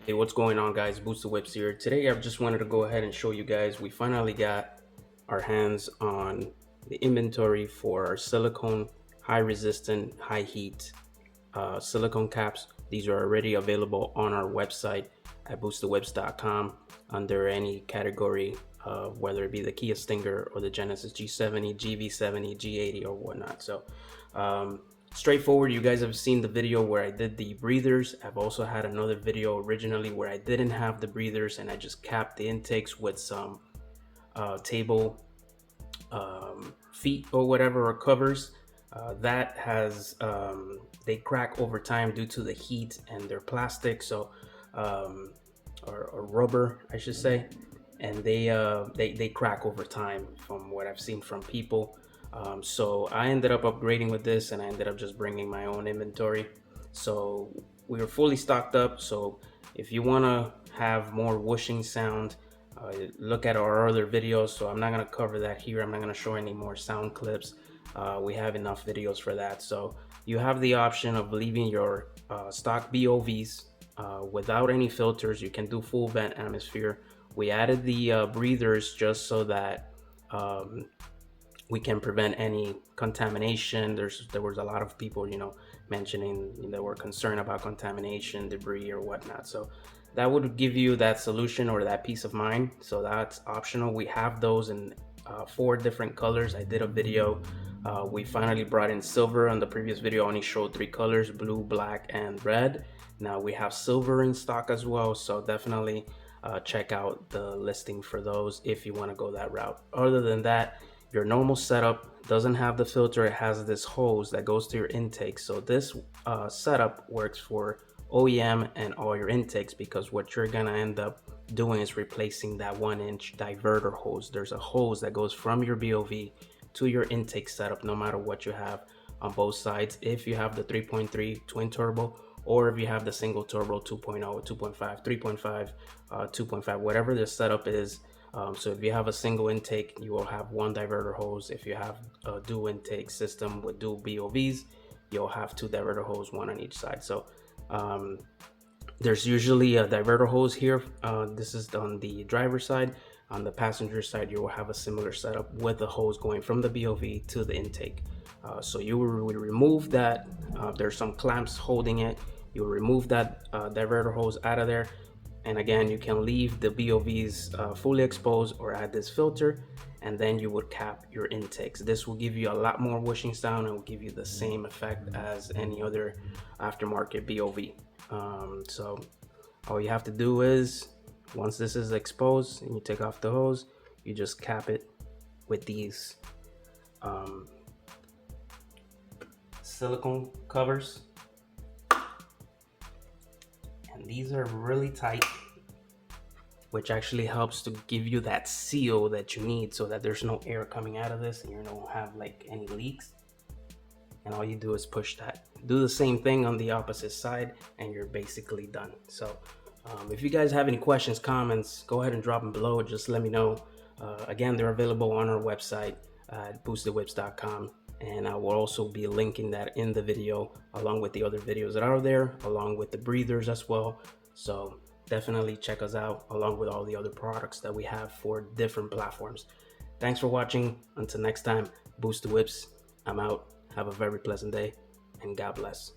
Hey, what's going on, guys? Boost the Whips here. Today I just wanted to go ahead and show you guys we finally got our hands on the inventory for our silicone high resistant high heat silicone caps. These are already available on our website at boostthewhips.com under any category, whether it be the Kia Stinger or the Genesis G70, GV70, G80 or whatnot. So straightforward. You guys have seen the video where I did the breathers. I've also had another video originally where I didn't have the breathers and I just capped the intakes with some table feet or whatever, or covers. That has they crack over time due to the heat, and they're plastic, so or rubber I should say, and they crack over time from what I've seen from people. So I ended up upgrading with this, and I ended up just bringing my own inventory. So we were fully stocked up. So if you want to have more whooshing sound, look at our other videos. So I'm not going to cover that here. I'm not going to show any more sound clips. We have enough videos for that. So you have the option of leaving your stock BOVs without any filters. You can do full vent atmosphere. We added the breathers just so that we can prevent any contamination. There was a lot of people, mentioning they were concerned about contamination, debris or whatnot. So that would give you that solution or that peace of mind. So that's optional. We have those in 4 different colors. I did a video. We finally brought in silver. On the previous video I only showed 3 colors: blue, black and red. Now we have silver in stock as well, so definitely check out the listing for those if you want to go that route. Other than that, your normal setup doesn't have the filter. It has this hose that goes to your intake. So this setup works for OEM and all your intakes, because what you're gonna end up doing is replacing that 1-inch diverter hose. There's a hose that goes from your BOV to your intake setup, no matter what you have on both sides. If you have the 3.3 twin turbo, or if you have the single turbo 2.0, 2.5, 3.5, 2.5, whatever the setup is. So if you have a single intake, you will have 1 diverter hose. If you have a dual intake system with dual BOVs, you'll have 2 diverter hose, 1 on each side. So there's usually a diverter hose here. This is on the driver's side. On the passenger side, you will have a similar setup with a hose going from the BOV to the intake. So you will remove that. There's some clamps holding it. You'll remove that diverter hose out of there. And again, you can leave the BOVs fully exposed or add this filter, and then you would cap your intakes. This will give you a lot more whooshing sound and will give you the same effect as any other aftermarket BOV. So all you have to do is, once this is exposed and you take off the hose, you just cap it with these silicone covers. And these are really tight, which actually helps to give you that seal that you need, so that there's no air coming out of this and you don't have like any leaks. And all you do is push that. Do the same thing on the opposite side and you're basically done. So if you guys have any questions, comments, go ahead and drop them below. Just let me know. Again, they're available on our website at boostthewhips.com, and I will also be linking that in the video along with the other videos that are there, along with the breathers as well. So definitely check us out along with all the other products that we have for different platforms. Thanks for watching. Until next time, Boost the Whips. I'm out. Have a very pleasant day and God bless.